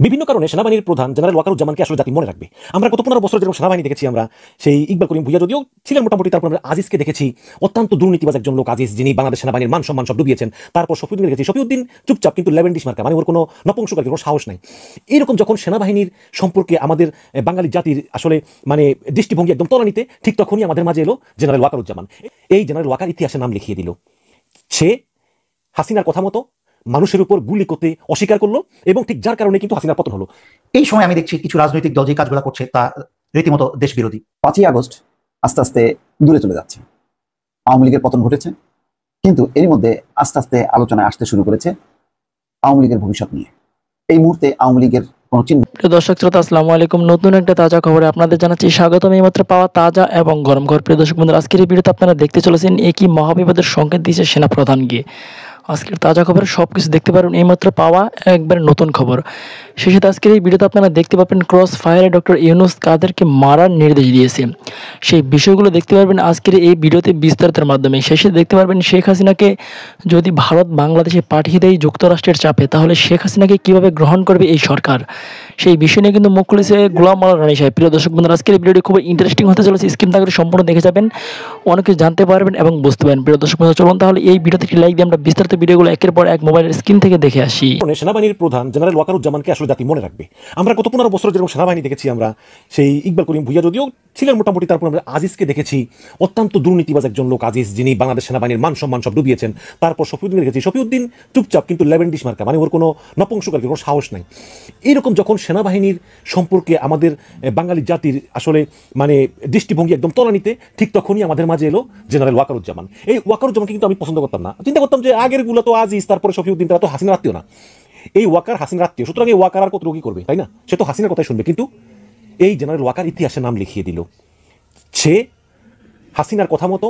বিভিন্ন কারণে সেনাবাহিনীর প্রধান জেনারেল ওয়াকারুজ্জামানকে আসলে জাতি মনে রাখবে। আমরা গত 15 বছর যেরকম সেনাবাহিনী দেখেছি, আমরা সেই ইকবাল করিম ভুইয়া যদিও ছিলেন মোটামুটি, তারপর আমরা আজিজকে দেখেছি, অত্যন্ত দুর্নীতিবাজ একজন লোক আজিজ, যিনি বাংলাদেশ সেনাবাহিনীর মান সম্মান সব ডুবিয়েছেন। তারপর শফিউদ্দিন দেখেছি, শফিউদ্দিন চুপচাপ কিন্তু লেভেন্ডিশ মার্কা, মানে ওর কোনো নপুংসকারী কোনো সাহস নাই। এরকম যখন সেনাবাহিনীর সম্পর্কে আমাদের বাঙালি জাতির আসলে মানে দৃষ্টিভঙ্গি একদম তলানিতে, ঠিক তখনই আমাদের মাঝে এলো জেনারেল ওয়াকারুজ্জামান। এই জেনারেল ওয়াকার ইতিহাসে নাম লিখিয়ে দিল। সে হাসিনার কথা মতো মানুষের উপর গুলি করতে অস্বীকার করলো, এবং ঠিক যার কারণে কিন্তু হাসিনার পতন হলো। এই সময় আমি দেখছি কিছু রাজনৈতিক দল যে কাজগুলো করছে তা রীতিমতো দেশ বিরোধী। 5ই আগস্ট আস্তে আস্তে দূরে চলে যাচ্ছে, আওয়ামী লীগের পতন ঘটেছে, কিন্তু এর মধ্যে আস্তে আস্তে আলোচনায় আসতে শুরু করেছে আওয়ামী লীগের ভবিষ্যৎ নিয়ে। এই মুহূর্তে আওয়ামী লীগের কোনো চিহ্ন। প্রিয় দর্শক শ্রোতা, আসসালামু আলাইকুম। নতুন একটা তাজা খবরে আপনাদের জানাচ্ছি স্বাগতম। এইমাত্র পাওয়া তাজা এবং গরম খবর। প্রিয় দর্শক বন্ধুরা, আজকের এই ভিডিওতে আপনারা দেখতে চলেছেন একই মহাবিপদের সংকেত দিয়েছে সেনা প্রধানকে। আজকের তাজা খবরে সবকিছু দেখতে পারবেন, এইমাত্র পাওয়া একবার নতুন খবর। শেষে আজকের এই ভিডিওতে আপনারা দেখতে পাবেন ক্রস ফায়ারে ডক্টর ইউনূস কাদেরকে মারার নির্দেশ দিয়েছে। সেই বিষয়গুলো দেখতে পারবেন আজকের এই ভিডিওতে বিস্তারিতের মাধ্যমে। শেষে দেখতে পারবেন শেখ হাসিনাকে যদি ভারত বাংলাদেশে পাঠিয়ে দেয় যুক্তরাষ্ট্রের চাপে, তাহলে শেখ হাসিনাকে কিভাবে গ্রহণ করবে এই সরকার, সেই বিষয় নিয়ে কিন্তু মুখ খুলেছে গোলাম মাওলা রানী সাহেব। প্রিয় দর্শক বন্ধুরা, আজকের এই ভিডিওটি খুব ইন্টারেস্টিং হতে চলেছে। স্ক্রিন থাকলে সম্পূর্ণ দেখে যাবেন, অনেক কিছু জানতে পারবেন এবং বুঝতে পারবেন। প্রিয় দর্শক বন্ধুরা, চলুন তাহলে এই ভিডিওতে একটি লাইক দিয়ে আমরা বিস্তারিত ভিডিওগুলো একের পর এক মোবাইলের স্ক্রিন থেকে দেখে আসি। সেনাবাহিনীর প্রধান জেনারেল ওয়াকারুজ্জামানকে আসলে জাতি মনে রাখবে। আমরা গত 15 বছর যেরকম সেনাবাহিনী দেখেছি, আমরা সেই ইকবাল করিম ভুইয়া যদিও ছিলেন মোটামুটি, তারপর আমরা আজিজকে দেখেছি, অত্যন্ত দুর্নীতিবাজ একজন লোক আজিজ, যিনি বাংলাদেশ সেনাবাহিনীর মান সম্মান সব ডুবিয়েছেন। তারপর শফিউদ্দিন দেখেছি, শফিউদ্দিন চুপচাপ কিন্তু লেভেন্ডিশ মার্কা, মানে ওর কোনো নপুংসকারী কোনো সাহস নাই। এরকম যখন সেনাবাহিনীর সম্পর্কে আমাদের বাঙালি জাতির আসলে মানে দৃষ্টিভঙ্গি একদম তলানিতে, ঠিক তখনই আমাদের মাঝে এলো জেনারেল ওয়াকারুজ্জামান। এই ওয়াকারুজ্জামানকে কিন্তু আমি পছন্দ করতাম না, চিন্তা করতাম যে আগের গুলো তো আজিজ, তারপরে শফিউদ্দিন, তারা তো হাসিনার আত্মীয় না। এই ওয়াকার হাসিনার আত্মীয়, সুতরাং এই ওয়াকার আর কত রোগী করবে, তাই না? সে তো হাসিনার কথাই শুনবে। কিন্তু এই জেনারেল ওয়াকার ইতিহাসে নাম লিখিয়ে দিল। সে হাসিনার কথা মতো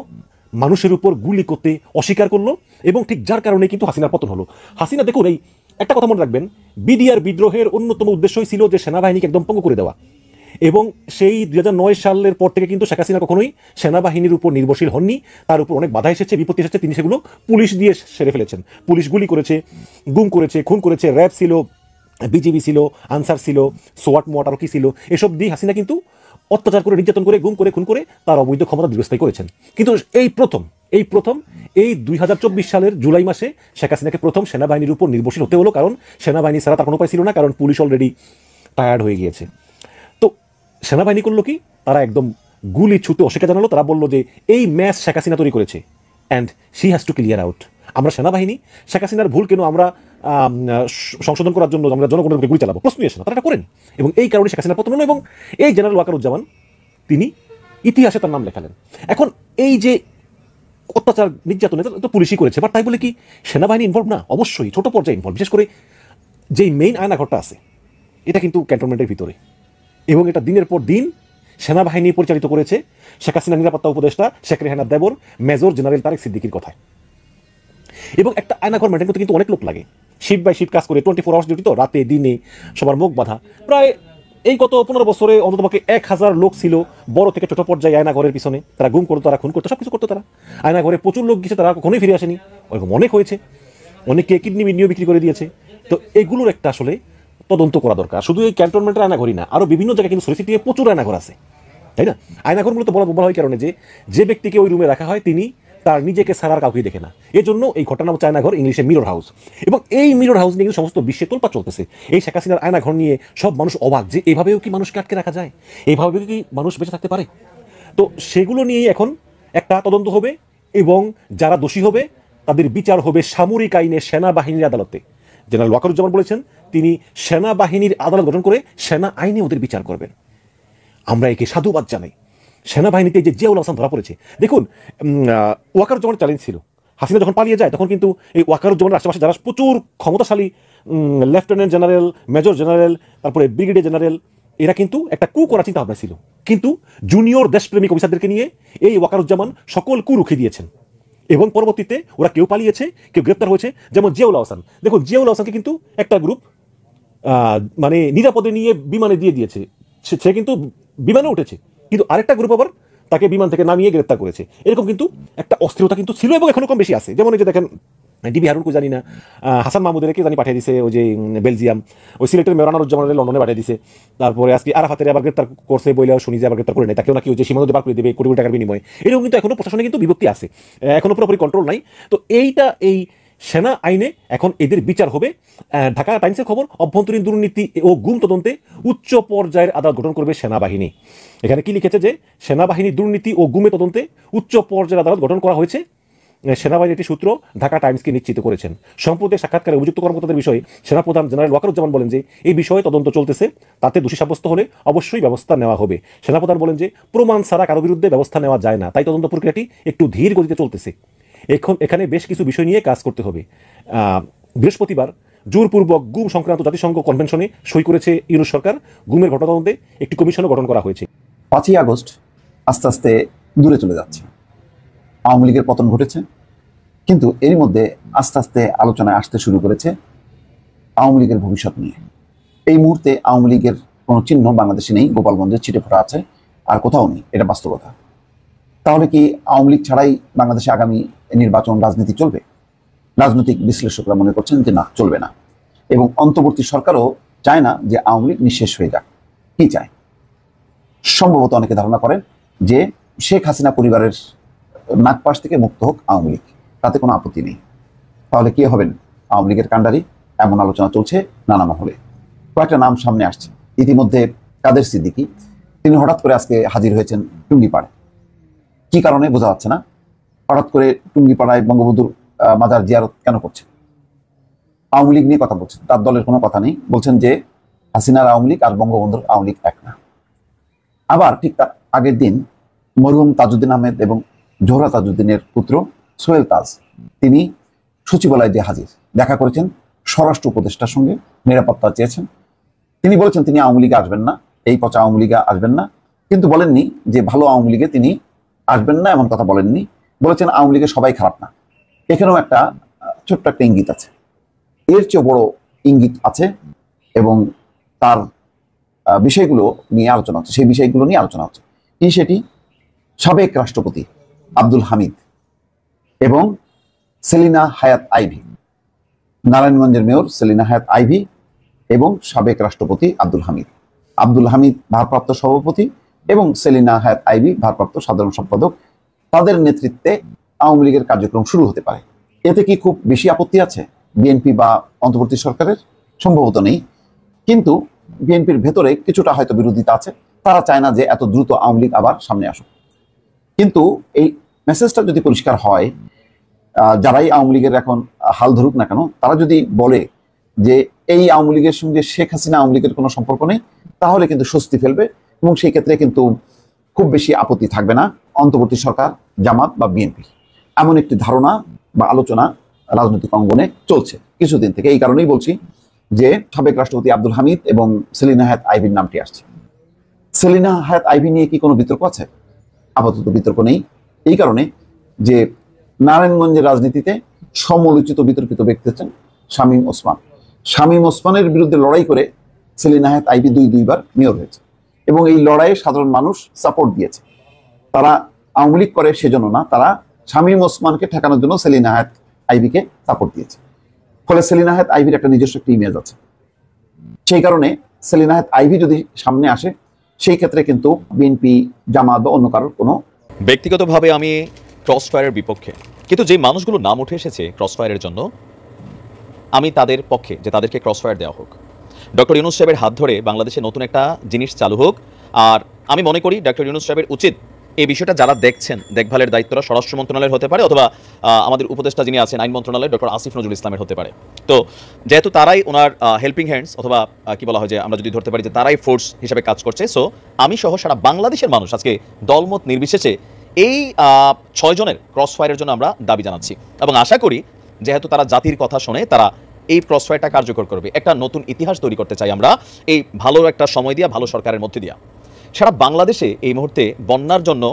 মানুষের উপর গুলি করতে অস্বীকার করলো, এবং ঠিক যার কারণে কিন্তু হাসিনার পতন হলো। হাসিনা, দেখুন, এই একটা কথা মনে রাখবেন, বিডিআর বিদ্রোহের অন্যতম উদ্দেশ্যই ছিল যে সেনাবাহিনীকে একদম পঙ্গু করে দেওয়া। এবং সেই 2009 সালের পর থেকে কিন্তু শেখ হাসিনা কখনোই সেনাবাহিনীর উপর নির্ভরশীল হননি। তার উপর অনেক বাধা এসেছে, বিপত্তি এসেছে, তিনি সেগুলো পুলিশ দিয়ে সেরে ফেলেছেন। পুলিশ গুলি করেছে, গুম করেছে, খুন করেছে, র্যাব ছিল, বিজিবি ছিল, আনসার ছিল, সোয়াট মোয়াট আরও কি ছিল, এসব দিয়ে হাসিনা কিন্তু অত্যাচার করে, নির্যাতন করে, গুম করে, খুন করে তার অবৈধ ক্ষমতা দীর্ঘস্থায়ী করেছেন। কিন্তু এই প্রথম এই 2024 সালের জুলাই মাসে শেখ হাসিনাকে প্রথম সেনাবাহিনীর উপর নির্ভরশীল হতে হলো, কারণ সেনাবাহিনী ছাড়া তার কোনো উপায় ছিল না, কারণ পুলিশ অলরেডি টায়ার্ড হয়ে গিয়েছে। তো সেনাবাহিনী করলো কি, তারা একদম গুলি ছুটে অস্বীকার জানালো। তারা বললো যে এই ম্যাচ শেখ হাসিনা তৈরি করেছে, and she has to clear out. আমরা সেনাবাহিনী শেখ হাসিনার ভুল কেন আমরা সংশোধন করার জন্য আমরা জনগণের উপরে গুলি চালাবো, প্রশ্নই আসে না, তারা এটা করেন। এবং এই কারণে শেখ হাসিনার পতন হলো, এবং এই জেনারেল ওয়াকারুজ্জামান তিনি ইতিহাসে তার নাম লেখালেন। এখন এই যে অত্যাচার, নির্যাতন, এটা তো পুলিশই করেছে, বাট তাই বলে কি সেনাবাহিনী ইনভলভ না? অবশ্যই ছোট পর্যায়ে ইনভলভ। বিশেষ করে যেই মেইন আয়নাঘরটা আছে, এটা কিন্তু ক্যান্টনমেন্টের ভিতরে, এবং এটা দিনের পর দিন সেনাবাহিনী পরিচালিত করেছে শেখ হাসিনা নিরাপত্তা উপদেষ্টা শেখ রেহানা দেবর, মেজর জেনারেল তারেক সিদ্দিকির কথায়। এবং একটা আয়নাঘর মেনটেন করতে কিন্তু অনেক লোক লাগে, শিফট বাই শিফট কাজ করে, 24 আওয়ার্স ডিউটি, তো রাতে দিনে সবার মুখ বাঁধা। প্রায় এই গত 15 বছরে অন্ততপক্ষে 1000 লোক ছিল বড় থেকে ছোট পর্যায়ে আয়নাঘরের পিছনে। তারা গুম করতো, তারা খুন করতো, সব কিছু করতো তারা। আয়নাঘরে প্রচুর লোক গেছে, তারা কখনোই ফিরে আসেনি, ওরকম অনেক হয়েছে, অনেকে কিডনি মিডনিও বিক্রি করে দিয়েছে। তো এগুলোর একটা আসলে তদন্ত করা দরকার। শুধু এই ক্যান্টনমেন্টের আয়নাঘরই না, আরও বিভিন্ন জায়গায় কিন্তু সরিসিটিতে প্রচুর আয়নাঘর আছে, তাই না? আয়নাঘরগুলো তো বলা হয় কারণে যে ব্যক্তিকে ওই রুমে রাখা হয় তিনি তার নিজেকে ছাড়ার কাউকে দেখে না। এজন্য এই ঘটনা হচ্ছে আয়নাঘর, ইংলিশে মিরর হাউস। এবং এই মিরর হাউস নিয়ে কিন্তু সমস্ত বিশ্বে তোলপাড় চলতেছে। এই শেখ হাসিনার আয়নাঘর নিয়ে সব মানুষ অবাক যে এভাবেও কি মানুষকে আটকে রাখা যায়, এইভাবেও কি মানুষ বেঁচে থাকতে পারে। তো সেগুলো নিয়েই এখন একটা তদন্ত হবে, এবং যারা দোষী হবে তাদের বিচার হবে সামরিক আইনে সেনাবাহিনীর আদালতে। জেনারেল ওয়াকারুজ্জামান বলেছেন তিনি সেনাবাহিনীর আদালত গঠন করে সেনা আইনে ওদের বিচার করবেন। আমরা একে সাধুবাদ জানাই। সেনাবাহিনীতে যে জিয়াউল হাসান ধরা পড়েছে, দেখুন, ওয়াকারুজ্জামানের চ্যালেঞ্জ ছিল, হাসিনা যখন পালিয়ে যায় তখন কিন্তু এই ওয়াকারুজ্জামানের আশেপাশে যারা প্রচুর ক্ষমতাশালী লেফটেন্যান্ট জেনারেল, মেজর জেনারেল, তারপরে ব্রিগেডিয়ার জেনারেল, এরা কিন্তু একটা কু করার চিন্তা ভাবনা ছিল। কিন্তু জুনিয়র দেশপ্রেমিক অফিসারদেরকে নিয়ে এই ওয়াকারুজ্জামান সকল কু রুখে দিয়েছেন, এবং পরবর্তীতে ওরা কেউ পালিয়েছে, কেউ গ্রেপ্তার হয়েছে। যেমন জিয়াউল হাসান, দেখুন, জিয়াউল হাসানকে কিন্তু একটা গ্রুপ মানে নিরাপদে নিয়ে বিমানে দিয়ে দিয়েছে, সে কিন্তু বিমানে উঠেছে, কিন্তু আরেকটা গ্রুপ আবার তাকে বিমান থেকে নামিয়ে গ্রেপ্তার করেছে। এরকম কিন্তু একটা অস্থিরতা কিন্তু ছিল, এবং এখনো কম বেশি আছে। যেমন এই যে দেখেন ডিবি হারুনকে জানি না, হাসান মাহমুদেরকে জানি পাঠিয়ে দিছে ওই যে বেলজিয়াম, ওই সিলেটের মেহরানুজ্জামানের লন্ডনে পাঠিয়ে দিছে। তারপরে আজকে আরাফাতের আবার গ্রেপ্তার করছে বইলেও শুনি যে আবার গ্রেপ্তার করে নেই, তাকেও নাকি ওই যে সীমান্ত পার করে দেবে কোটি কোটি টাকার বিনিময়ে। এরকম কিন্তু এখনো প্রশাসনে কিন্তু বিভক্তি আছে, এখনো পুরোপুরি কন্ট্রোল নাই। তো এই সেনা আইনে এখন এদের বিচার হবে। ঢাকা টাইমসের খবর, অভ্যন্তরীণ দুর্নীতি ও গুম তদন্তে উচ্চ পর্যায়ের আদালত গঠন করবে সেনাবাহিনী। এখানে কি লিখেছে যে সেনাবাহিনী দুর্নীতি ও গুমে তদন্তে উচ্চ পর্যায়ের আদালত গঠন করা হয়েছে। সেনাবাহিনীর একটি সূত্র ঢাকা টাইমসকে নিশ্চিত করেছেন। সম্প্রতি সাক্ষাৎকারে অভিযুক্ত কর্মকর্তাদের বিষয়ে সেনাপ্রধান জেনারেল ওয়াকারুজ্জামান বলেন যে এই বিষয়ে তদন্ত চলতেছে, তাতে দোষী সাব্যস্ত হলে অবশ্যই ব্যবস্থা নেওয়া হবে। সেনাপ্রধান বলেন যে প্রমাণ ছাড়া কারো বিরুদ্ধে ব্যবস্থা নেওয়া যায় না, তাই তদন্ত প্রক্রিয়াটি একটু ধীর গতিতে চলতেছে। এখানে বেশ কিছু বিষয় নিয়ে কাজ করতে হবে। বৃহস্পতিবার জোরপূর্বক গুম সংক্রান্ত জাতিসংঘ কনভেনশনে সই করেছে ইউনুস সরকার। গুমের ঘটনা তদন্তে একটি কমিশনও গঠন করা হয়েছে। 5ই আগস্ট আস্তে আস্তে দূরে চলে যাচ্ছে। আওয়ামী লীগের পতন ঘটেছে, কিন্তু এরই মধ্যে আস্তে আস্তে আলোচনায় আসতে শুরু করেছে আওয়ামী লীগের ভবিষ্যৎ নিয়ে। এই মুহূর্তে আওয়ামী লীগের কোনো চিহ্ন বাংলাদেশে নেই, গোপালগঞ্জে ছিটে ফোটা আছে, আর কোথাও নেই, এটা বাস্তবতা। তাহলে কি আওয়ামী লীগ ছাড়াই বাংলাদেশে আগামী নির্বাচন রাজনীতি চলবে? রাজনৈতিক বিশ্লেষকরা মনে করছেন যে না, চলবে না। এবং অন্তর্বর্তী সরকারও চায় না যে আওয়ামী লীগ নিঃশেষ হয়ে যাক। কি চায়? সম্ভবত অনেকে ধারণা করেন যে শেখ হাসিনা পরিবারের নাগপাশ থেকে মুক্ত হোক আওয়ামী লীগ, তাতে কোনো আপত্তি নেই। তাহলে কে হবেন আওয়ামী লীগের কাণ্ডারি? এমন আলোচনা চলছে নানা মহলে। কয়েকটা নাম সামনে আসছে। ইতিমধ্যে কাদের সিদ্দিকী, তিনি হঠাৎ করে আজকে হাজির হয়েছেন টুঙ্গিপাড়ায়। কি কারণে বোঝা যাচ্ছে না। হঠাৎ করে টুঙ্গিপাড়ায় বঙ্গবন্ধুর মাজার জিয়ারত কেন করছে? আওয়ামী লীগ নিয়ে কথা বলছেন, তার দলের কোনো কথা নেই। বলছেন যে হাসিনার আওয়ামী লীগ আর বঙ্গবন্ধুর আওয়ামী লীগ এক না। আবার ঠিক তার আগের দিন মরহুম তাজউদ্দিন আহমেদ এবং জোহরা তাজউদ্দিনের পুত্র সোহেল তাজ, তিনি সচিবালয়ে যে হাজির, দেখা করেছেন স্বরাষ্ট্র উপদেষ্টার সঙ্গে, নিরাপত্তা চেয়েছেন। তিনি বলেছেন তিনি আওয়ামী লীগে আসবেন না, এই পচা আওয়ামী লীগে আসবেন না, কিন্তু বলেননি যে ভালো আওয়ামী লীগে তিনি আসবেন না, এমন কথা বলেননি। বলেছেন আওয়ামী লীগের সবাই খারাপ না। এখানেও একটা ছোট্ট একটা ইঙ্গিত আছে, এর চেয়ে বড় ইঙ্গিত আছে, এবং তার বিষয়গুলো নিয়ে আলোচনা হচ্ছে। সেই বিষয়গুলো নিয়ে আলোচনা হচ্ছে কি? সেটি সাবেক রাষ্ট্রপতি আব্দুল হামিদ এবং সেলিনা হায়াত আইভি, নারায়ণগঞ্জের মেয়র সেলিনা হায়াত আইভি এবং সাবেক রাষ্ট্রপতি আব্দুল হামিদ। আব্দুল হামিদ ভারপ্রাপ্ত সভাপতি এবং সেলিনা হায়াত আইভি ভারপ্রাপ্ত সাধারণ সম্পাদক। তাদের নেতৃত্বে আওয়ামী লীগের কার্যক্রম শুরু হতে পারে। এতে কি খুব বেশি আপত্তি আছে বিএনপি বা অন্তর্বর্তী সরকারের? সম্ভবত নেই, কিন্তু বিএনপির ভেতরে কিছুটা হয়তো বিরোধিতা আছে। তারা চায় না যে এত দ্রুত আওয়ামী লীগ আবার সামনে আসুক। কিন্তু এই মেসেজটা যদি পরিষ্কার হয়, যারাই আওয়ামী লীগের এখন হাল ধরুক না কেন, তারা যদি বলে যে এই আওয়ামী লীগের সঙ্গে শেখ হাসিনা আওয়ামী লীগের কোনো সম্পর্ক নেই, তাহলে কিন্তু স্বস্তি ফেলবে, এবং সেই ক্ষেত্রে কিন্তু খুব বেশি আপত্তি থাকবে না অন্তর্বর্তী সরকার, জামাত বা বিএনপি। এমন একটি ধারণা বা আলোচনা রাজনৈতিক অঙ্গনে চলছে কিছুদিন থেকে। এই কারণেই বলছি যে সাবেক রাষ্ট্রপতি আব্দুল হামিদ এবং সেলিনা হায়াত আইভির নামটি আসছে। সেলিনা হায়াত আইভি নিয়ে কি কোনো বিতর্ক আছে? আপাতত বিতর্ক নেই, এই কারণে যে নারায়ণগঞ্জের রাজনীতিতে সমালোচিত বিতর্কিত ব্যক্তি হচ্ছেন শামীম ওসমান। শামীম ওসমানের বিরুদ্ধে লড়াই করে সেলিনা হায়াত আইভি দুইবার মেয়র হয়েছে, এবং এই লড়াইয়ে সাধারণ মানুষ সাপোর্ট দিয়েছে। তারা আওয়ামী লীগ করে সেজন্য না, তারা শামীম ওসমানকে ঠেকানোর জন্য সেলিনা হায়াত আইভিকে সাপোর্ট দিয়েছে। ফলে সেলিনা হায়াত আইভির একটা নিজস্ব একটা ইমেজ আছে। সেই কারণে সেলিনা হায়াত আইভি যদি সামনে আসে, সেই ক্ষেত্রে কিন্তু বিএনপি, জামাত বা অন্য কারোর কোনো। ব্যক্তিগতভাবে আমি ক্রস ফায়ারের বিপক্ষে, কিন্তু যে মানুষগুলো নাম উঠে এসেছে ক্রস ফায়ারের জন্য, আমি তাদের পক্ষে যে তাদেরকে ক্রস ফায়ার দেওয়া হোক। ডক্টর ইউনুস সাহেবের হাত ধরে বাংলাদেশে নতুন একটা জিনিস চালু হোক। আর আমি মনে করি ডক্টর ইউনুস সাহেবের উচিত এই বিষয়টা যারা দেখছেন, দেখভালের দায়িত্বটা স্বরাষ্ট্র মন্ত্রণালয়ের হতে পারে, অথবা আমাদের উপদেষ্টা যিনি আছেন আইন মন্ত্রণালয়ের ডক্টর আসিফ নজরুল ইসলামের হতে পারে। তো যেহেতু তারাই ওনার হেল্পিং হ্যান্ডস, অথবা কি বলা হয় যে আমরা যদি ধরতে পারি যে তারাই ফোর্স হিসেবে কাজ করছে, সো আমি সহ সারা বাংলাদেশের মানুষ আজকে দলমত নির্বিশেষে এই 6 জনের ক্রস ফায়ারের জন্য আমরা দাবি জানাচ্ছি, এবং আশা করি যেহেতু তারা জাতির কথা শোনে, তারা এই ক্রস ফায়ারটা কার্যকর করবে। একটা নতুন ইতিহাস তৈরি করতে চাই আমরা এই ভালো একটা সময় দিয়া, ভালো সরকারের মধ্যে দিয়া। সারা বাংলাদেশে এই মুহূর্তে বন্যার জন্য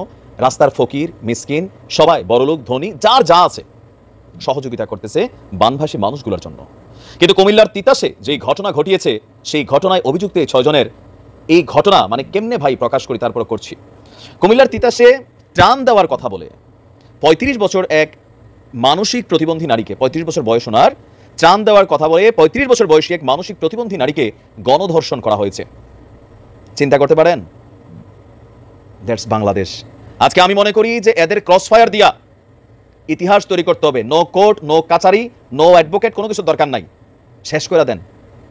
রাস্তার ফকির, মিসকিন, সবাই বড়লোক, ধনী, যার যা আছে সহযোগিতা করতেছে বানভাসী মানুষগুলোর জন্য। কিন্তু কুমিল্লার তিতাসে যেই ঘটনা ঘটিয়েছে, সেই ঘটনায় অভিযুক্ত 6 জনের এই ঘটনা মানে কেমনে ভাই প্রকাশ করি, তারপর করছি। কুমিল্লার তিতাসে ত্রাণ দেওয়ার কথা বলে 35 বছর এক মানসিক প্রতিবন্ধী নারীকে, 35 বছর বয়স ওনার, ত্রাণ দেওয়ার কথা বলে 35 বছর বয়সী এক মানসিক প্রতিবন্ধী নারীকে গণধর্ষণ করা হয়েছে। চিন্তা করতে পারেন? দ্যাটস বাংলাদেশ। আজকে আমি মনে করি যে এদের ক্রসফায়ার দিয়া ইতিহাস তৈরি করতে হবে। নো কোর্ট, নো কাচারি, নো অ্যাডভোকেট, কোনো কিছু দরকার নাই, শেষ করে দেন।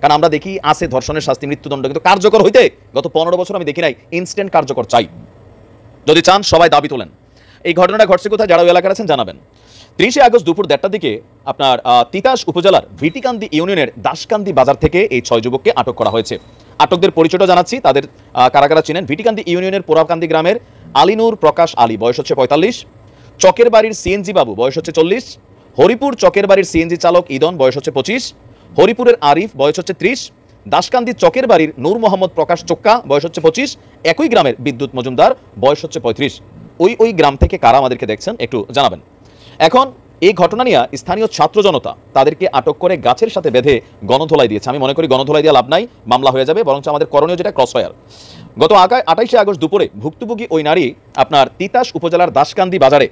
কারণ আমরা দেখি আছে ধর্ষণের শাস্তি মৃত্যুদণ্ড, কিন্তু কার্যকর হইতে গত 15 বছর আমি দেখি নাই। ইনস্ট্যান্ট কার্যকর চাই। যদি চান সবাই দাবি তোলেন। এই ঘটনাটা ঘটছে কোথায়, যারা ওই এলাকার আছেন জানাবেন। 30 আগস্ট দুপুর 1টার দিকে আপনার তিতাস উপজেলার ভিটিকান্দি ইউনিয়নের দাসকান্দি বাজার থেকে এই 6 যুবককে আটক করা হয়েছে। আটকদের পরিচয়টা জানাচ্ছি, তাদের কারা কারা চিনেন। ভিটিকান্দি ইউনিয়নের পোড়াকান্দি গ্রামের আলিনুর প্রকাশ আলী, বয়স হচ্ছে 45, চকের বাড়ির সিএনজি বাবু, বয়স হচ্ছে 40, হরিপুর চকের বাড়ির সিএনজি চালক ইদন, বয়স হচ্ছে 25, হরিপুরের আরিফ, বয়স হচ্ছে 30, দাসকান্দি চকের বাড়ির নূর মোহাম্মদ প্রকাশ চোক্কা, বয়স হচ্ছে 25, একই গ্রামের বিদ্যুৎ মজুমদার, বয়স হচ্ছে 35। ওই গ্রাম থেকে কারা আমাদেরকে দেখছেন একটু জানাবেন। এখন এই ঘটনা নিয়ে স্থানীয় ছাত্র জনতা তাদেরকে আটক করে গাছের সাথে বেঁধে গণধোলাই দিয়েছে। আমি মনে করি গণধোলাই দিয়ে লাভ নাই, মামলা হয়ে যাবে। বরঞ্চ আমাদের করণীয় যেটা ক্রসফায়ার। গত 28 আগস্ট দুপুরে ভুক্তভোগী ওই নারী আপনার তিতাস উপজেলার দাসকান্দি বাজারে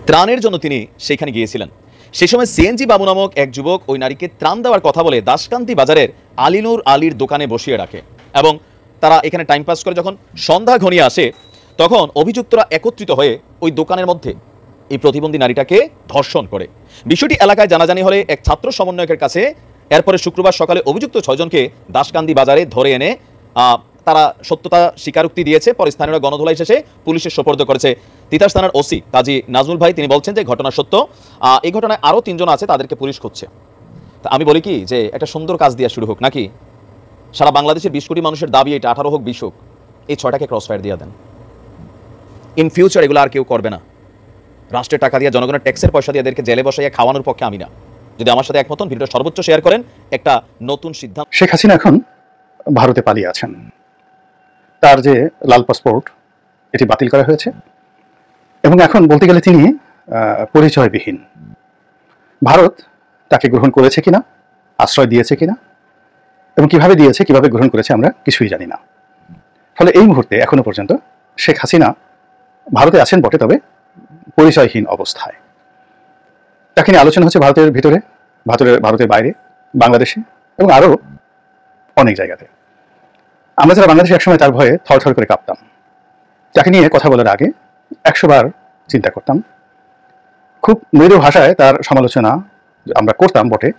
ত্রাণের জন্য তিনি সেখানে গিয়েছিলেন। সেই সময় সিএনজি বাবু নামক এক যুবক ওই নারীকে ত্রাণ দেওয়ার কথা বলে দাসকান্দি বাজারের আলিনুর আলীর দোকানে বসিয়ে রাখে এবং তারা এখানে টাইম পাস করে। যখন সন্ধ্যা ঘনিয়ে আসে তখন অভিযুক্তরা একত্রিত হয়ে ওই দোকানের মধ্যে এই প্রতিবন্ধী নারীটাকে ধর্ষণ করে। বিষয়টি এলাকায় জানাজানি হলে এক ছাত্র সমন্বয়কের কাছে এরপরে শুক্রবার সকালে অভিযুক্ত 6 জনকে দাসকান্দি বাজারে ধরে এনে তারা সত্যতা স্বীকারোক্তি দিয়েছে। পরে স্থানীয় গণধোলাই শেষে পুলিশের সোপর্দ করেছে। তিতাস থানার ওসি কাজী নাজমুল ভাই তিনি বলছেন যে ঘটনা সত্য। এই ঘটনায় আরও 3 জন আছে, তাদেরকে পুলিশ খুঁজছে। তা আমি বলি কি যে একটা সুন্দর কাজ দিয়ে শুরু হোক নাকি? সারা বাংলাদেশের 20 কোটি মানুষের দাবি এটা, 18 হোক 20 হোক, এই 6টাকে ক্রসফায়ার দিয়ে দেন। ইন ফিউচার এগুলো আর কেউ করবে না। রাষ্ট্রের টাকা দিয়ে, জনগণের ট্যাক্সের পয়সা দিয়ে এদেরকে জেলে বসাইয়া খাওয়ানোর পক্ষে আমি না। যদি আমার সাথে একমত হন, ভিডিওটা সর্বোচ্চ শেয়ার করেন। একটা নতুন সিদ্ধান্ত। শেখ হাসিনা এখন ভারতে পালিয়ে আছেন। তার যে লাল পাসপোর্ট এটি বাতিল করা হয়েছে এবং এখন বলতে গেলে তিনি পরিচয়বিহীন। ভারত তাকে গ্রহণ করেছে কিনা, আশ্রয় দিয়েছে কিনা এবং কিভাবে দিয়েছে, কিভাবে গ্রহণ করেছে আমরা কিছুই জানি না। ফলে এই মুহূর্তে এখনো পর্যন্ত শেখ হাসিনা ভারতে আছেন বটে, তবে পরিচয়হীন অবস্থায়। তাকে নিয়ে আলোচনা হচ্ছে ভারতের ভিতরে, ভারতের বাইরে, বাংলাদেশে এবং আরও অনেক জায়গাতে। আমরা যারা বাংলাদেশে একসময় তার ভয়ে থরথর করে কাঁপতাম। তাকে নিয়ে কথা বলার আগে 100 বার চিন্তা করতাম। খুব মৃদু ভাষায় তার সমালোচনা আমরা করতাম বটে,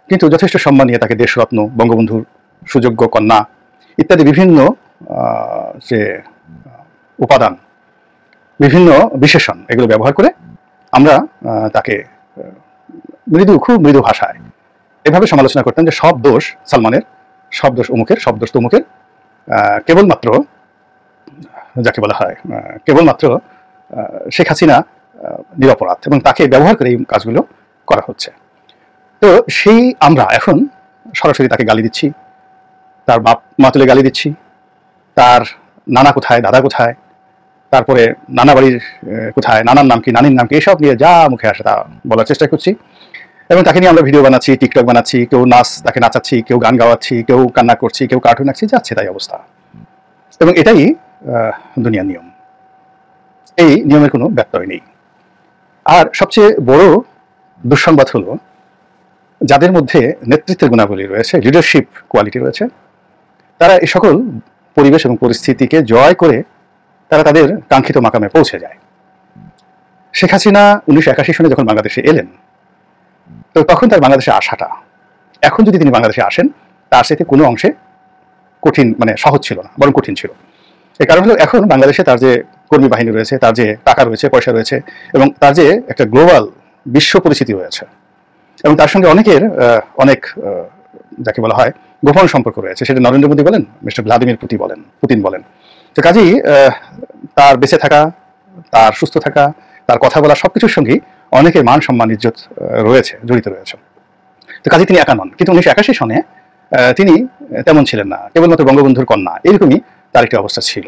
কিন্তু যথেষ্ট সম্মান নিয়ে তাকে দেশরত্ন, বঙ্গবন্ধুর সুযোগ্য কন্যা ইত্যাদি বিভিন্ন যে উপাদান, বিভিন্ন বিশেষণ, এগুলো ব্যবহার করে আমরা তাকে খুব মৃদু ভাষায় এভাবে সমালোচনা করতাম যে সব দোষ সালমানের, সব দোষ অমুকের, সব দোষ তমুকের, কেবলমাত্র যাকে বলা হয় কেবলমাত্র শেখ হাসিনা নিরপরাধ এবং তাকে ব্যবহার করে এই কাজগুলো করা হচ্ছে। তো সেই আমরা এখন সরাসরি তাকে গালি দিচ্ছি, তার বাপ মা তুলে গালি দিচ্ছি, তার নানা কোথায়, দাদা কোথায়, তারপরে নানা বাড়ির কোথায়, নানার নাম কি, নানির নাম কি, এসব নিয়ে যা মুখে আসে তা বলার চেষ্টা করছি এবং তাকে নিয়ে আমরা ভিডিও বানাচ্ছি, টিকটক বানাচ্ছি, কেউ তাকে নাচাচ্ছি, কেউ গান গাওয়াচ্ছি, কেউ কান্না করছি, কেউ কার্টুন আঁকছি, যাচ্ছে তাই অবস্থা। এবং এটাই দুনিয়ার নিয়ম, এই নিয়মের কোনো ব্যত্যয় নেই। আর সবচেয়ে বড় দুঃসংবাদ হলো যাদের মধ্যে নেতৃত্বের গুণাবলী রয়েছে, লিডারশিপ কোয়ালিটি রয়েছে, তারা এই সকল পরিবেশ এবং পরিস্থিতিকে জয় করে তারা তাদের কাঙ্ক্ষিত মাকামে পৌঁছে যায়। শেখ হাসিনা 1981 সনে যখন বাংলাদেশে এলেন, তো তখন তার বাংলাদেশে আসাটা, এখন যদি তিনি বাংলাদেশে আসেন, তার সাথে কোনো অংশে কঠিন, সহজ ছিল না, বরং কঠিন ছিল। এই কারণ হলো এখন বাংলাদেশে তার যে কর্মী বাহিনী রয়েছে, তার যে টাকা রয়েছে, পয়সা রয়েছে এবং তার যে একটা গ্লোবাল বিশ্ব পরিচিতি রয়েছে এবং তার সঙ্গে অনেক যাকে বলা হয় গোপন সম্পর্ক রয়েছে, সেটা নরেন্দ্র মোদী বলেন, মিস্টার ভ্লাদিমির পুতিন বলেন। তো কাজেই তার বেঁচে থাকা, তার সুস্থ থাকা, তার কথা বলা সবকিছুর সঙ্গেই অনেকের মান সম্মান ইজ্জত জড়িত রয়েছে। তো কাজে তিনি একা নন, কিন্তু 1981 সনে তিনি তেমন ছিলেন না, কেবলমাত্র বঙ্গবন্ধুর কন্যা, এরকমই তার একটি অবস্থা ছিল।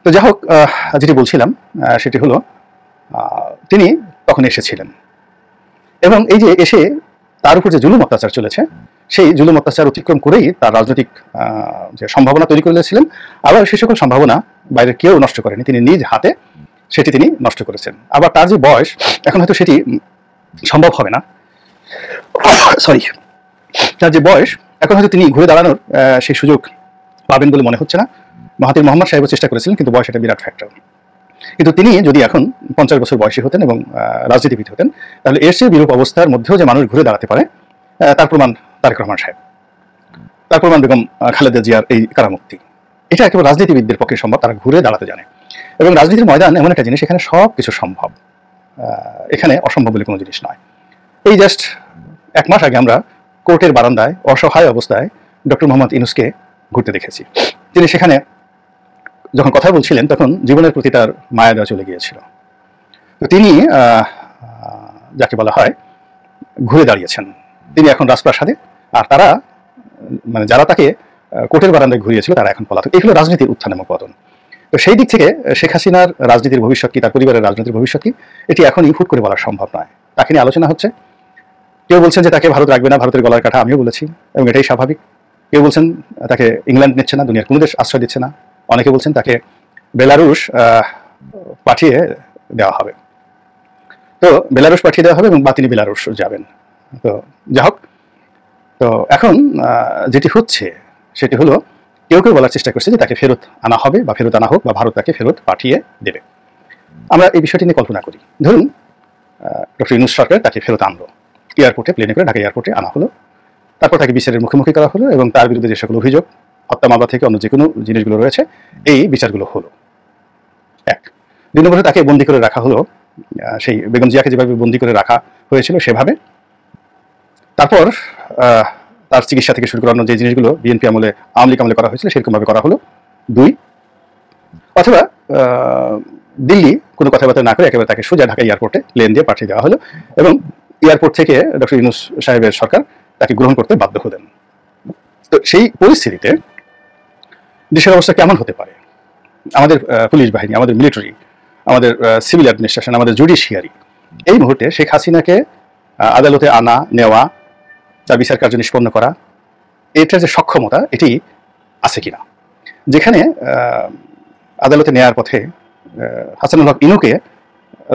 তো যাই হোক, যেটি বলছিলাম সেটি হলো তিনি তখন এসেছিলেন এবং এই যে এসে তার উপর যে জুলুম অত্যাচার চলেছে, সেই জুলুম অত্যাচার অতিক্রম করেই তার রাজনৈতিক যে সম্ভাবনা তৈরি করেছিলেন, আবার সে সকল সম্ভাবনা বাইরে কেউ নষ্ট করেনি, তিনি নিজ হাতে সেটি তিনি নষ্ট করেছেন। আবার তার যে বয়স, এখন হয়তো সেটি সম্ভব হবে না। সরি, তার যে বয়স, এখন হয়তো তিনি ঘুরে দাঁড়ানোর সেই সুযোগ পাবেন বলে মনে হচ্ছে না। মাহাতির মোহাম্মদ সাহেবও চেষ্টা করেছিলেন, কিন্তু বয়স একটা বিরাট ফ্যাক্টর। কিন্তু তিনি যদি এখন 50 বছর বয়সী হতেন এবং রাজনীতিবিদ হতেন, তাহলে এর চেয়ে বিরূপ অবস্থার মধ্যেও যে মানুষ ঘুরে দাঁড়াতে পারে, তার প্রমাণ তারেক রহমান সাহেব, তার প্রমাণ বেগম খালেদা জিয়ার এই কারামুক্তি। এটা একেবারে রাজনীতিবিদদের পক্ষে সম্ভব, তারা ঘুরে দাঁড়াতে জানে। এবং রাজনীতির ময়দান এমন একটা জিনিস, এখানে সব কিছু সম্ভব, এখানে অসম্ভব বলে কোনো জিনিস নয়। এই জাস্ট 1 মাস আগে আমরা কোর্টের বারান্দায় অসহায় অবস্থায় ডক্টর মোহাম্মদ ইউনূসকে ঘুরতে দেখেছি। তিনি সেখানে যখন কথা বলছিলেন, তখন জীবনের প্রতি তার মায়া দেওয়া চলে গিয়েছিল। তো তিনি যাকে বলা হয় ঘুরে দাঁড়িয়েছেন, তিনি এখন রাজপ্রাসাদে, আর তারা মানে যারা তাকে কোর্টের বারান্দায় ঘুরিয়েছিল তারা এখন পলাতক। এই হলো রাজনীতির উত্থান এবং পতন। তো সেই দিক থেকে শেখ হাসিনার রাজনীতির ভবিষ্যৎ কি, তার পরিবারের রাজনীতির ভবিষ্যৎ কি, এটি এখনই হুট করে বলা সম্ভব নয়। তাকে নিয়ে আলোচনা হচ্ছে। কেউ বলছেন যে তাকে ভারত রাখবে না, ভারতের গলার কাটা, আমিও বলেছি, এবং এটাই স্বাভাবিক। কেউ বলছেন তাকে ইংল্যান্ড নিচ্ছে না, দুনিয়ার কোনো দেশ আশ্রয় দিচ্ছে না। অনেকে বলছেন তাকে বেলারুশ পাঠিয়ে দেওয়া হবে। তো বেলারুশ পাঠিয়ে দেওয়া হবে এবং বা তিনি বেলারুশ যাবেন। তো যা হোক, তো এখন যেটি হচ্ছে সেটি হলো, কেউ কেউ বলার চেষ্টা করছে যে তাকে ফেরত আনা হবে বা ফেরত আনা হোক, বা ভারত তাকে ফেরত পাঠিয়ে দেবে। আমরা এই বিষয়টি নিয়ে কল্পনা করি। ধরুন ডক্টর ইউনূস সরকার তাকে ফেরত আনলো, এয়ারপোর্টে প্লেনে করে ঢাকা এয়ারপোর্টে আনা হলো। তারপর তাকে বিচারের মুখোমুখি করা হলো এবং তার বিরুদ্ধে যে সকল অভিযোগ, হত্যা মামলা থেকে অন্য যে কোনো জিনিসগুলো রয়েছে, এই বিচারগুলো হলো। 1 2 নম্বরে তাকে বন্দি করে রাখা হলো, সেই বেগম জিয়াকে যেভাবে বন্দি করে রাখা হয়েছিল সেভাবে। তারপর তার চিকিৎসা থেকে শুরু করে অন্য যে জিনিসগুলো বিএনপি আমলে, আওয়ামী লীগ আমলে করা হয়েছিল, সেরকমভাবে করা হলো। 2 অথবা দিল্লি কোনো কথাবার্তা না করে একেবারে তাকে সোজা ঢাকা এয়ারপোর্টে প্লেন দিয়ে পাঠিয়ে দেওয়া হলো এবং এয়ারপোর্ট থেকে ডক্টর ইউনূস সাহেবের সরকার তাকে গ্রহণ করতে বাধ্য হলেন। তো সেই পরিস্থিতিতে দেশের অবস্থা কেমন হতে পারে? আমাদের পুলিশ বাহিনী, আমাদের মিলিটারি, আমাদের সিভিল অ্যাডমিনিস্ট্রেশন, আমাদের জুডিশিয়ারি এই মুহূর্তে শেখ হাসিনাকে আদালতে আনা নেওয়া, তার বিচার কার্য নিষ্পন্ন করা, এটার যে সক্ষমতা এটি আছে কিনা? যেখানে আদালতে নেয়ার পথে হাসানুল হক ইনুকে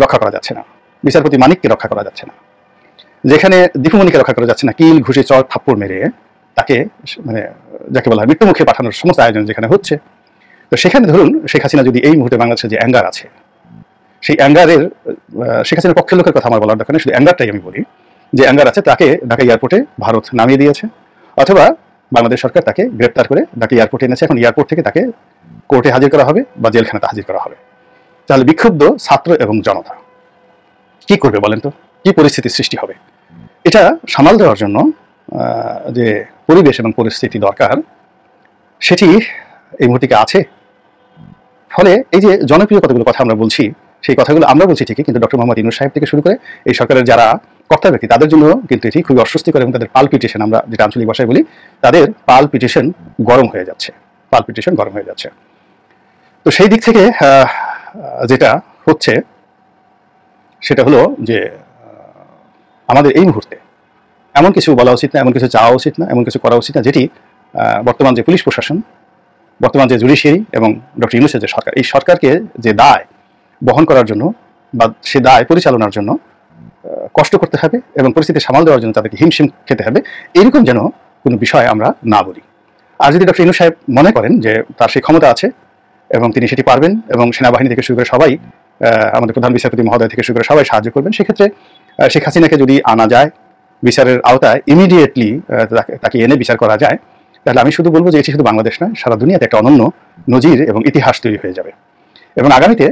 রক্ষা করা যাচ্ছে না, বিচারপতি মানিককে রক্ষা করা যাচ্ছে না, যেখানে দীপুমণিকে রক্ষা করা যাচ্ছে না, কিল ঘুষি চর থাপ্পড় মেরে তাকে মানে যাকে বলা হয় মৃত্যুমুখে পাঠানোর সমস্ত আয়োজন যেখানে হচ্ছে, তো সেখানে ধরুন শেখ হাসিনা যদি এই মুহূর্তে বাংলাদেশে যে অ্যাঙ্গার আছে, সেই অ্যাঙ্গারের শেখ হাসিনার পক্ষের লোকের কথা আমার বলার দরকার নেই, শুধু অ্যাঙ্গারটাই আমি বলি, যে অ্যাঙ্গার আছে তাকে ঢাকা এয়ারপোর্টে ভারত নামিয়ে দিয়েছে, অথবা বাংলাদেশ সরকার তাকে গ্রেপ্তার করে ঢাকা এয়ারপোর্টে এনেছে। এখন এয়ারপোর্ট থেকে তাকে কোর্টে হাজির করা হবে বা জেলখানাতে হাজির করা হবে। তাহলে বিক্ষুব্ধ ছাত্র এবং জনতা কি করবে বলেন তো? কি পরিস্থিতির সৃষ্টি হবে? এটা সামাল দেওয়ার জন্য যে পরিবেশ এবং পরিস্থিতি দরকার, সেটি এই মুহূর্তে আছে। ফলে এই যে জনপ্রিয় কতগুলো কথা আমরা বলছি, সেই কথাগুলো আমরা বলছি ঠিকই, কিন্তু ডক্টর মোহাম্মদ ইউনূস সাহেব থেকে শুরু করে এই সরকারের যারা কর্তা ব্যক্তি, তাদের জন্য কিন্তু এটি খুবই অস্বস্তিকর এবং তাদের পালপিটেশন, আমরা যেটা আঞ্চলিক ভাষায় বলি, তাদের পালপিটেশন গরম হয়ে যাচ্ছে, পালপিটেশন গরম হয়ে যাচ্ছে। তো সেই দিক থেকে যেটা হচ্ছে সেটা হলো যে আমাদের এই মুহূর্তে এমন কিছু বলা উচিত না, এমন কিছু চাওয়া উচিত না, এমন কিছু করা উচিত না যেটি বর্তমান যে পুলিশ প্রশাসন, বর্তমান যে জুডিশিয়ারি এবং ডক্টর ইউনূসের যে সরকার, এই সরকারকে যে দায় বহন করার জন্য বা সে দায় পরিচালনার জন্য কষ্ট করতে হবে এবং পরিস্থিতি সামাল দেওয়ার জন্য তাদেরকে হিমশিম খেতে হবে, এরকম যেন কোনো বিষয় আমরা না বলি। আর যদি ডক্টর ইউনূস সাহেব মনে করেন যে তার সেই ক্ষমতা আছে এবং তিনি সেটি পারবেন এবং সেনাবাহিনী থেকে শুরু করে সবাই, আমাদের প্রধান বিচারপতি মহোদয় থেকে শুরু করে সবাই সাহায্য করবেন, সেক্ষেত্রে শেখ হাসিনাকে যদি আনা যায়, বিচারের আওতায় ইমিডিয়েটলি তাকে এনে বিচার করা যায়, তাহলে আমি শুধু বলবো যে এটি শুধু বাংলাদেশ নয়, সারা দুনিয়াতে একটা অনন্য নজির এবং ইতিহাস তৈরি হয়ে যাবে। এবং আগামীতে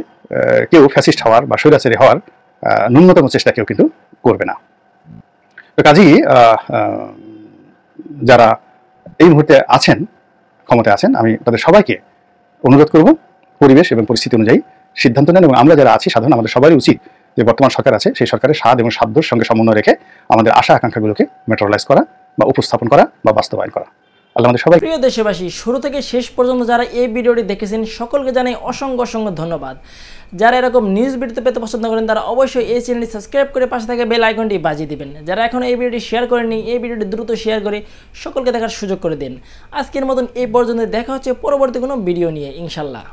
কেউ ফ্যাসিস্ট হওয়ার বা স্বৈরাচারী হওয়ার ন্যূনতম চেষ্টা কেউ কিন্তু করবে না। তো কাজেই যারা এই মুহূর্তে আছেন, ক্ষমতায় আছেন, আমি তাদের সবাইকে অনুরোধ করব পরিবেশ এবং পরিস্থিতি অনুযায়ী সিদ্ধান্ত নেন। এবং আমরা যারা আছি সাধারণ, আমাদের সবারই উচিত যে বর্তমান সরকার আছে সেই সরকারের স্বাদ এবং সাধ্যর সঙ্গে সমন্বয় রেখে আমাদের আশা আকাঙ্ক্ষাগুলোকে ম্যাটেরিয়ালাইজ করা বা উপস্থাপন করা বা বাস্তবায়ন করা। আল্লাহ আমাদের সবাই। প্রিয় দেশবাসী, শুরু থেকে শেষ পর্যন্ত যারা এই ভিডিওটি দেখেছেন সকলকে জানাই অসংখ্য অসংখ্য ধন্যবাদ। যারা এরকম নিউজ ভিডিও পেতে পছন্দ করেন তারা অবশ্যই এই চ্যানেলটি সাবস্ক্রাইব করে পাশে থাকা বেল আইকনটি বাজিয়ে দিবেন। যারা এখন এই ভিডিওটি শেয়ার করেননি, এই ভিডিওটি দ্রুত শেয়ার করে সকলকে দেখার সুযোগ করে দিন। আজকের মতন এই পর্যন্ত, দেখা হচ্ছে পরবর্তী কোনো ভিডিও নিয়ে ইনশাল্লাহ।